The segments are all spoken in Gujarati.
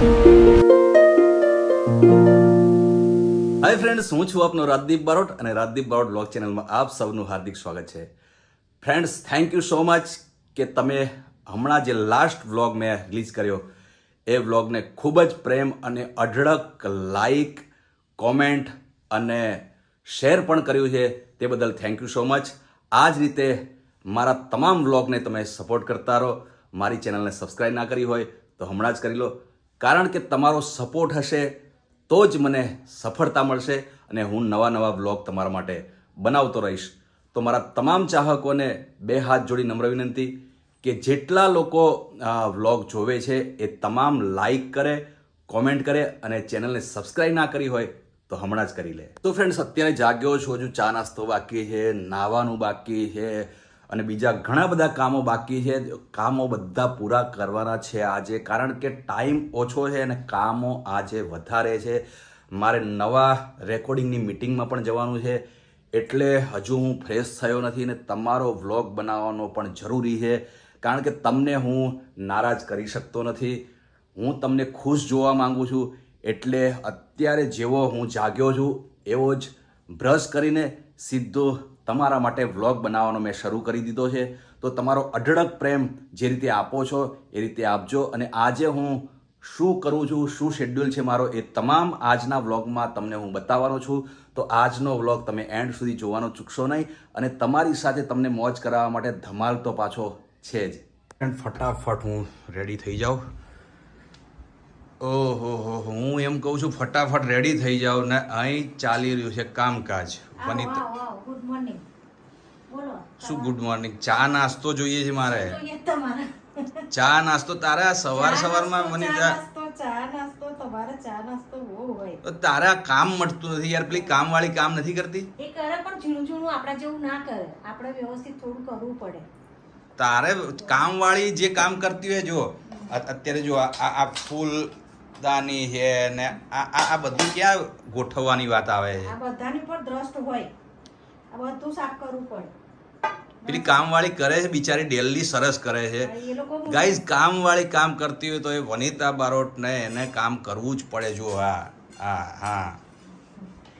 હાય ફ્રેન્ડ્સ, હું છું આપનો રાજદીપ બારોટ અને રાજદીપ બારોટ બ્લોગ ચેનલમાં આપ સૌનું હાર્દિક સ્વાગત છે. Friends, thank you so much કે તમે હમણાં જે લાસ્ટ વ્લોગ મેં રિલીઝ કર્યો એ વ્લોગને ખૂબ જ પ્રેમ અને અઢળક લાઈક, કોમેન્ટ અને શેર પણ કર્યું છે. તે બદલ થેન્ક યુ સો મચ. આ જ રીતે મારા તમામ વ્લોગને તમે સપોર્ટ કરતા રહો. મારી ચેનલને સબસ્ક્રાઈબ ના કરી હોય તો હમણાં જ કરી લો, કારણ કે તમારો સપોર્ટ હશે તો જ મને સફળતા મળશે અને હું નવા વ્લોગ તમારા માટે બનાવતો રહીશ. તો મારા તમામ ચાહકોને બે હાથ જોડી નમ્ર વિનંતી કે જેટલા લોકો વ્લોગ જોવે છે એ તમામ લાઈક કરે, કોમેન્ટ કરે અને ચેનલને સબસ્ક્રાઈબ ના કરી હોય તો હમણાં જ કરી લે. તો ફ્રેન્ડ્સ, અત્યારે જાગ્યો છું, હજુ ચા નાસ્તો બાકી છે, નાહવાનું બાકી છે અને બીજા ઘણા બધા કામો બાકી છે. કામો બધા પૂરા કરવાના છે આજે, કારણ કે ટાઈમ ઓછો છે અને કામો આજે વધારે છે. મારે નવા રેકોર્ડિંગની મિટિંગમાં પણ જવાનું છે, એટલે હજુ હું ફ્રેશ થયો નથી અને તમારો વ્લોગ બનાવવાનો પણ જરૂરી છે, કારણ કે તમને હું નારાજ કરી શકતો નથી. હું તમને ખુશ જોવા માંગુ છું, એટલે અત્યારે જેવો હું જાગ્યો છું એવો જ બ્રશ કરીને સીધો તમારા માટે વ્લોગ બનાવવાનો મેં શરૂ કરી દીધો છે. તો તમારો અઢળક પ્રેમ જે રીતે આપો છો એ રીતે આપજો. અને આજે હું શું કરું છું, શું શેડ્યુલ છે મારો, એ તમામ આજના વ્લોગમાં તમને હું બતાવવાનો છું. તો આજનો વ્લોગ તમે એન્ડ સુધી જોવાનો ચૂકશો નહીં અને તમારી સાથે તમને મોજ કરાવવા માટે ધમાલ તો પાછો છે જ. એન્ડ ફટાફટ હું રેડી થઈ જાઉં. ઓહો હું એમ કહું છું ફટાફટ રેડી થઈ જાઉં ને અહીં ચાલી રહ્યું છે કામકાજ. Vanita, good morning. બોલો. શું ગુડ મોર્નિંગ? ચા નાસ્તો જોઈએ છે મારે. ચા નાસ્તો તારા સવારમાં વનિતા, ચા નાસ્તો તમારે ચા નાસ્તો બહુ હોય. તો તારા કામ મળતું નથી યાર. પેલી કામવાળી કામ નથી કરતી. એ કરે પણ ઝીણું આપણા જેવું ના કરે. આપણે વ્યવસ્થિત થોડું કરવું પડે. તારે કામવાળી જે કામ કરતી હોય, જો અત્યારે જો આ ફૂલ દાની છે ને આ બધું ક્યાં ગોઠવવાની વાત આવે છે? આ બધાની પર દ્રષ્ટ હોય. આ બધું સાફ કરવું પડે. પેલી કામવાળી કરે છે બિચારી, ડેલી સરસ કરે છે. એ લોકો ગાઈઝ, કામવાળી કામ કરતી હોય તો એ વનિતા બારોટને એને કામ કરવું જ પડે. જો હા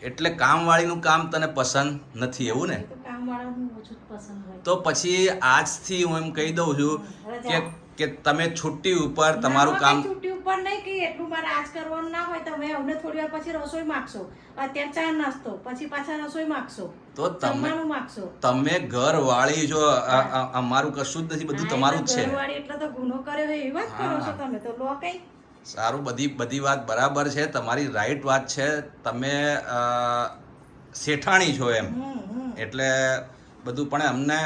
એટલે કામવાળીનું કામ તને પસંદ નથી એવું ને? કામવાળાનું ઓછું જ પસંદ હોય. તો પછી આજથી હું એમ કહી દઉં છું કે તમે છુટ્ટી ઉપર તમારું કામ. છુટ્ટી ઉપર નહીં કે એટલું મારે આજ કરવાનું ના હોય. તમે અમને થોડી વાર પછી રસોઈ માંગશો, અત્યારે ચા નાસ્તો, પછી પાછા રસોઈ માંગશો, તો જમવાનું માંગશો. તમે ઘર વાળી છો, અમારું કશું જ નથી, બધું તમારું જ છે. ઘરવાળી એટલે તો ગુનો કર્યો હોય એવી વાત કરો છો તમે તો. લો કઈ સારું, બધી વાત બરાબર છે, તમારી રાઈટ વાત છે. તમે શેઠાણી છો એમ, એટલે બધું. પણ અમને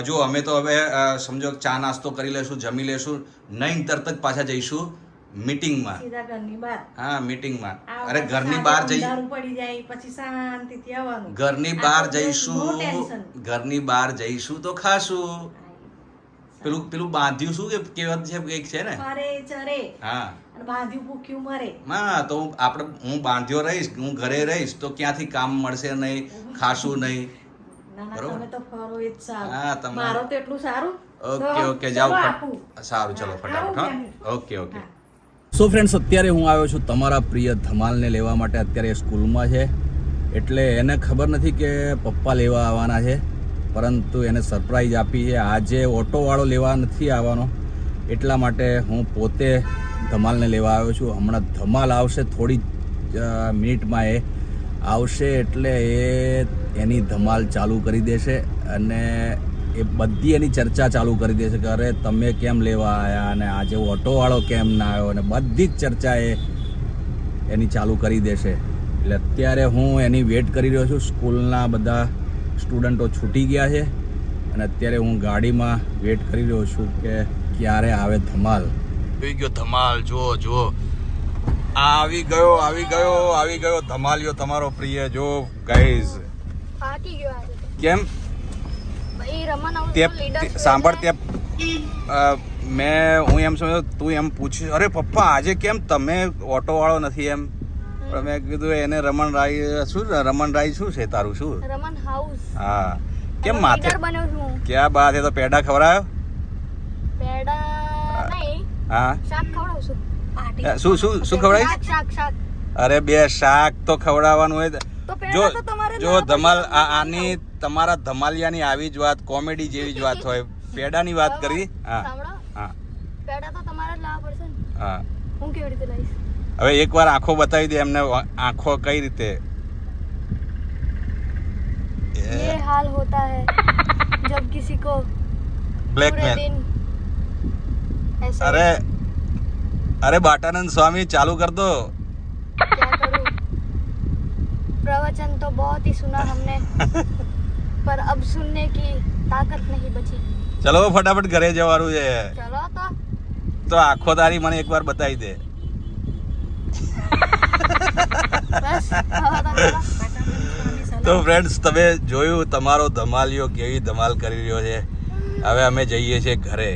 જો અમે તો હવે સમજો ચા નાસ્તો કરી લેશું, જમી લેશું, નહીં તરત જ પાછા જઈશું મીટિંગમાં. સીધા ઘરની બહાર. હા, મીટિંગમાં. અરે ઘરની બહાર પડી જાય પછી શાંતિથી આવવાનું. ઘરની બહાર જઈશું તો ખાશું. પેલું બાંધ્યું શું કે કહેવત છે કંઈક છે ને? મરે ચરે. હા, અને બાંધ્યું ભૂખ્યું મરે. હા, તો હું બાંધ્યો રહીશ, હું ઘરે રહીશ તો ક્યાંથી કામ મળશે નહીં, ખાશું નહીં. તમે તો ફરો એ જ સારું. હા, તમે. મારો તો એટલું સારું. ઓકે જાઓ. સારું, ચલો ફટાફટ. હા, ઓકે. સો ફ્રેન્ડ્સ, અત્યારે હું આવ્યો છું તમારા પ્રિય ધમાલને લેવા માટે. અત્યારે સ્કૂલમાં છે, એટલે એને ખબર નથી કે પપ્પા લેવા આવવાના છે, પરંતુ એને સરપ્રાઈઝ આપી છે. આજે ઓટોવાળો લેવા નથી આવવાનો, એટલા માટે હું પોતે ધમાલને લેવા આવ્યો છું. હમણાં ધમાલ આવશે, થોડી મિનિટમાં એ આવશે, એટલે એની ધમાલ ચાલુ કરી દેશે અને એ બધી એની ચર્ચા ચાલુ કરી દેશે કે અરે તમે કેમ લેવા આવ્યા અને આજે ઓટોવાળો કેમ ના આવ્યો, અને બધી જ ચર્ચા એની ચાલુ કરી દેશે. એટલે અત્યારે હું એની વેટ કરી રહ્યો છું. સ્કૂલના બધા સ્ટુડન્ટો છૂટી ગયા છે અને અત્યારે હું ગાડીમાં વેટ કરી રહ્યો છું કે ક્યારે આવે ધમાલ. આવી ગયો ધમાલ, જો આવી ગયો ધમાલિયો તમારો પ્રિય. જો ગાઈઝ, કેમ સાંભળ, હું એમ સમજો તું એમ પૂછ્યું અરે પપ્પા આજે કેમ તમે ઓટોવાળો નથી એમ? મેં કીધું એને રમણરાય શું છે તારું? શું રમણ હાઉસ? હા. કેમ માથે બન્યો છું? ક્યાં બાત હે. તો પેડા ખવડાયો? પેડા નહીં, હા, શાક ખવડાવશું. શું શું શું ખવડાવીશ? શાક શાક શાક અરે બે શાક તો ખવડાવવાનું હોય. તો જો પેડા તો તમારે જો લાવવા ધમાલ પડશે. આની તમારા ધમાલિયાની આવી જ વાત, કોમેડી જેવી જ વાત હોય. પેડાની વાત કરી. હા સાંભળો હા પેડા તો તમારે જ લાવવા પડશે ને. હા. હું કેવી રીતે લઈશ? હવે એકવાર આંખો બતાવી દે એમને. આંખો કઈ રીતે? ये हाल होता है जब किसी को पूरे બ્લેકમેલ. दिन ऐसे અરે અરે બાટાનંદ સ્વામી ચાલુ કર દો. क्या करूं? प्रवचन तो बहुत ही सुना हमने पर अब सुनने की ताकत नहीं बची. ચલો ફટાફટ ઘરે જવાનું છે. चलो तो તો આંખો તારી મને એકવાર બતાવી દે. बस હવે તો ચલો. તો ફ્રેન્ડ્સ તમે જોયું તમારો ધમાલિયો કેવી ધમાલ કરી રહ્યો છે. હવે અમે જઈએ છીએ ઘરે.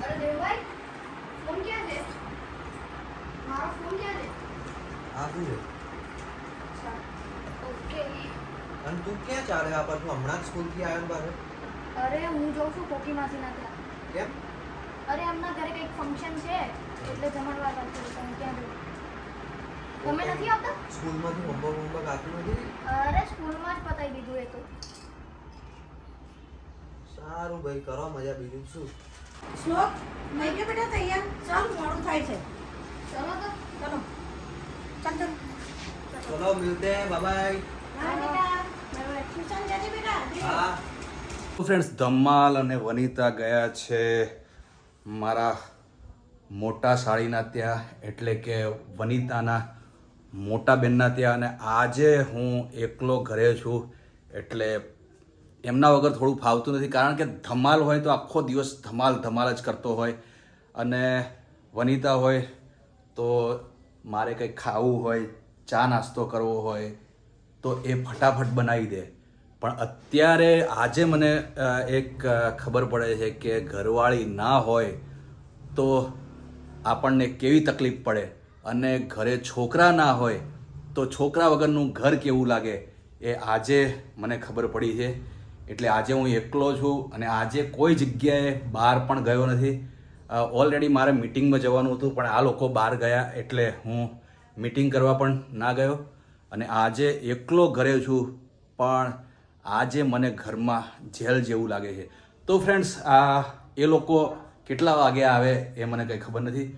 અરે દેવભાઈ ફોન ક્યાં છે? મારો ફોન ક્યાં છે? અચ્છા, ઓકે. અને તું ક્યાં ચાલે આ પર? તું હમણાં જ સ્કૂલથી આવ્યો ને બારે? અરે હું જોઉં છું કોકી માસીના ત્યાં. કેમ? અરે એમના ઘરે કંઈક ફંક્શન છે એટલે જમણવાર કરતો હતો હું ત્યાં જઉં. તમે નથી આવતા? સ્કૂલમાંથી હોમવર્ક આપ્યું નથી? અરે સ્કૂલમાં જ પતાવી દીધું એ તો. સારું ભાઈ, કરો મજા, બીજું શું. શ્લોક નહીં કે બેટા તૈયાર? ચાલ મોડું થાય છે. ચલો તો. ચલો ચાલ ચાલ. ચલો મિલતે હૈ, બાય બાય. હા બેટા ટ્યુશન જજે બેટા. હા. ફ્રેન્ડ્સ ધમાલ અને વનિતા ગયા છે મારા મોટા સાળીના ત્યાં, એટલે કે વનિતાના મોટા બેનના ત્યાં. અને આજે હું એકલો ઘરે છું એટલે એમના વગર થોડું ફાવતું નથી, કારણ કે ધમાલ હોય તો આખો દિવસ ધમાલ ધમાલ જ કરતો હોય, અને વનિતા હોય તો મારે કંઈક ખાવું હોય, ચા નાસ્તો કરવો હોય તો એ ફટાફટ બનાવી દે. પણ અત્યારે આજે મને એક ખબર પડે છે કે ઘરવાળી ના હોય તો આપણને કેવી તકલીફ પડે, અને ઘરે છોકરા ના હોય તો છોકરા વગરનું ઘર કેવું લાગે એ આજે મને ખબર પડી છે. એટલે આજે હું એકલો છું અને આજે કોઈ જગ્યાએ બહાર પણ ગયો નથી. ઓલરેડી મારે મિટિંગમાં જવાનું હતું પણ આ લોકો બહાર ગયા એટલે હું મિટિંગ કરવા પણ ના ગયો, અને આજે એકલો ઘરે છું. પણ આજે મને ઘરમાં જેલ જેવું લાગે છે. તો ફ્રેન્ડ્સ એ લોકો કેટલા વાગે આવે એ મને કંઈ ખબર નથી.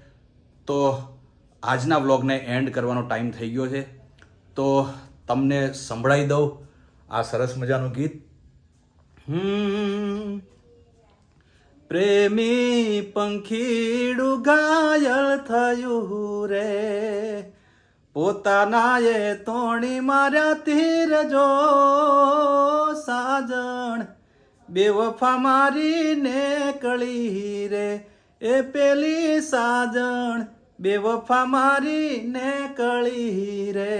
તો આજના વ્લોગને એન્ડ કરવાનો ટાઈમ થઈ ગયો છે. તો તમને સંભળાવી દઉં આ સરસ મજાનું ગીત. પ્રેમી પંખીડું ઘાયલ થયું રે, પોતાના એ તોણી માર્યા તીર જો સાજણ, બેવફા મારીને કળી રે એ પેલી સાજણ, બેવફા મારીને કળી રે.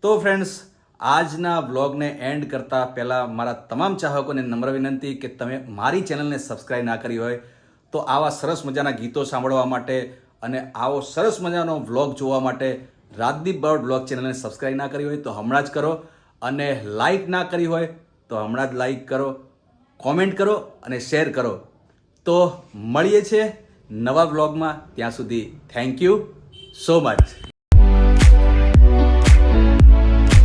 તો ફ્રેન્ડ્સ આજના વ્લોગને એન્ડ કરતાં પહેલાં મારા તમામ ચાહકોને નમ્ર વિનંતી કે તમે મારી ચેનલને સબસ્ક્રાઈબ ના કરી હોય તો આવા સરસ મજાના ગીતો સાંભળવા માટે અને આવો સરસ મજાનો વ્લોગ જોવા માટે રાજદીપ બારોટ વ્લોગ ચેનલને સબસ્ક્રાઈબ ના કરી હોય તો હમણાં જ કરો, અને લાઈક ના કરી હોય તો હમણાં જ લાઈક કરો, કોમેન્ટ કરો અને શેર કરો. તો મળીએ છીએ નવા વ્લોગમાં. ત્યાં સુધી થેન્ક યુ સો મચ.